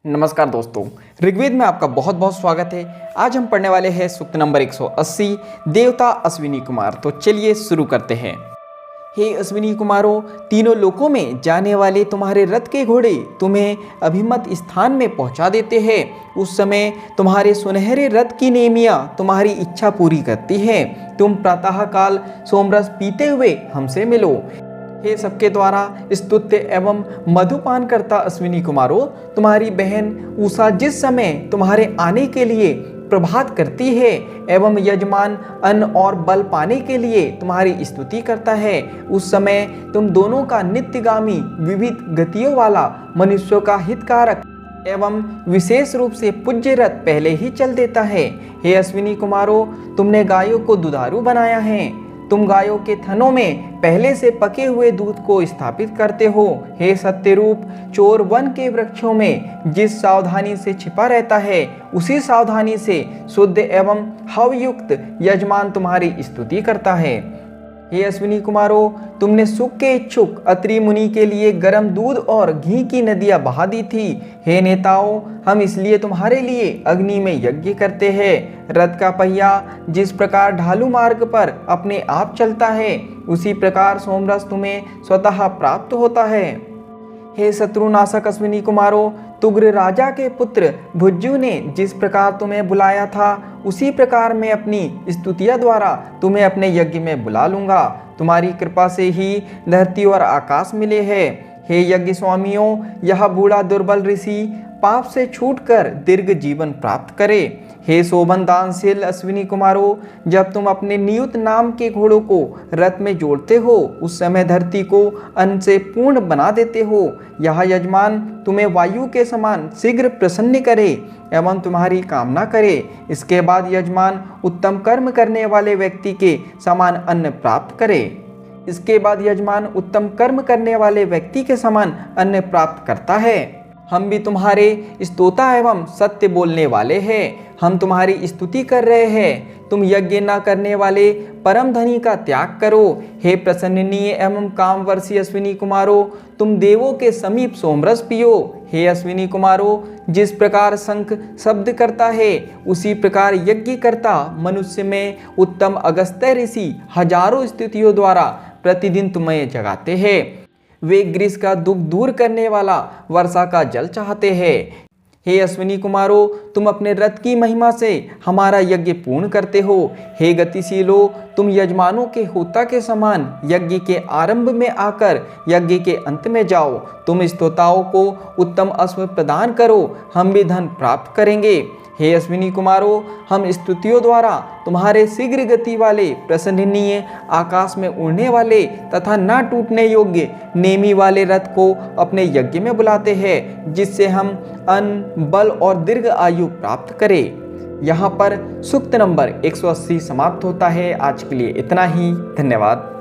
नमस्कार दोस्तों, ऋग्वेद में आपका बहुत बहुत स्वागत है। आज हम पढ़ने वाले हैं सूक्त नंबर 180, देवता अश्विनी कुमार। तो चलिए शुरू करते हैं। हे अश्विनी कुमारों, तीनों लोकों में जाने वाले तुम्हारे रथ के घोड़े तुम्हें अभिमत स्थान में पहुंचा देते हैं। उस समय तुम्हारे सुनहरे रथ की नेमियां तुम्हारी इच्छा पूरी करती है। तुम प्रातःकाल सोमरस पीते हुए हमसे मिलो। हे सबके द्वारा स्तुत्य एवं मधुपान करता अश्विनी कुमारों, तुम्हारी बहन उषा जिस समय तुम्हारे आने के लिए प्रभात करती है एवं यजमान अन्न और बल पाने के लिए तुम्हारी स्तुति करता है, उस समय तुम दोनों का नित्यगामी विविध गतियों वाला मनुष्यों का हितकारक एवं विशेष रूप से पूज्य रथ पहले ही चल देता है। हे अश्विनी कुमारों, तुमने गायों को दुधारू बनाया है। तुम गायों के थनों में पहले से पके हुए दूध को स्थापित करते हो। हे सत्यरूप, चोर वन के वृक्षों में जिस सावधानी से छिपा रहता है, उसी सावधानी से शुद्ध एवं हवयुक्त यजमान तुम्हारी स्तुति करता है। हे अश्विनी कुमारों, तुमने सुख के इच्छुक अत्रि मुनि के लिए गर्म दूध और घी की नदियां बहा दी थी। हे नेताओं, हम इसलिए तुम्हारे लिए अग्नि में यज्ञ करते हैं। रथ का पहिया जिस प्रकार ढालू मार्ग पर अपने आप चलता है, उसी प्रकार सोमरस तुम्हें स्वतः प्राप्त होता है। हे शत्रुनाशक अश्विनी कुमारों, तुग्र राजा के पुत्र भुज्जु ने जिस प्रकार तुम्हें बुलाया था, उसी प्रकार मैं अपनी स्तुतियों द्वारा तुम्हें अपने यज्ञ में बुला लूंगा। तुम्हारी कृपा से ही धरती और आकाश मिले हैं। हे यज्ञ स्वामियों, यह बूढ़ा दुर्बल ऋषि पाप से छूटकर दीर्घ जीवन प्राप्त करे। हे शोभन दानशील अश्विनी कुमारों, जब तुम अपने नियुक्त नाम के घोड़ों को रथ में जोड़ते हो, उस समय धरती को अन्न से पूर्ण बना देते हो। यह यजमान तुम्हें वायु के समान शीघ्र प्रसन्न करे एवं तुम्हारी कामना करे। इसके बाद यजमान उत्तम कर्म करने वाले व्यक्ति के समान अन्न प्राप्त करे। इसके बाद यजमान उत्तम कर्म करने वाले व्यक्ति के समान अन्न प्राप्त करता है। हम भी तुम्हारे स्तोता एवं सत्य बोलने वाले हैं। हम तुम्हारी स्तुति कर रहे हैं। तुम यज्ञ न करने वाले परम धनी का त्याग करो। हे प्रसन्नीय एवं कामवर्षी अश्विनी कुमारों, तुम देवों के समीप सोमरस पियो। हे अश्विनी कुमारों, जिस प्रकार शंख शब्द करता है, उसी प्रकार यज्ञ करता मनुष्य में उत्तम अगस्त्य ऋषि हजारों स्तुतियों द्वारा प्रतिदिन तुम्हें जगाते हैं। वे ग्रीष्म का दुख दूर करने वाला वर्षा का जल चाहते हैं। हे अश्विनी कुमारों, तुम अपने रथ की महिमा से हमारा यज्ञ पूर्ण करते हो। हे गतिशीलों, तुम यजमानों के होता के समान यज्ञ के आरंभ में आकर यज्ञ के अंत में जाओ। तुम स्तोताओं को उत्तम अश्व प्रदान करो, हम भी धन प्राप्त करेंगे। हे अश्विनी कुमारों, हम स्तुतियों द्वारा तुम्हारे शीघ्र गति वाले प्रसन्नीय आकाश में उड़ने वाले तथा न टूटने योग्य नेमी वाले रथ को अपने यज्ञ में बुलाते हैं, जिससे हम अन्न बल और दीर्घ आयु प्राप्त करें। यहाँ पर सूक्त नंबर 180 समाप्त होता है। आज के लिए इतना ही। धन्यवाद।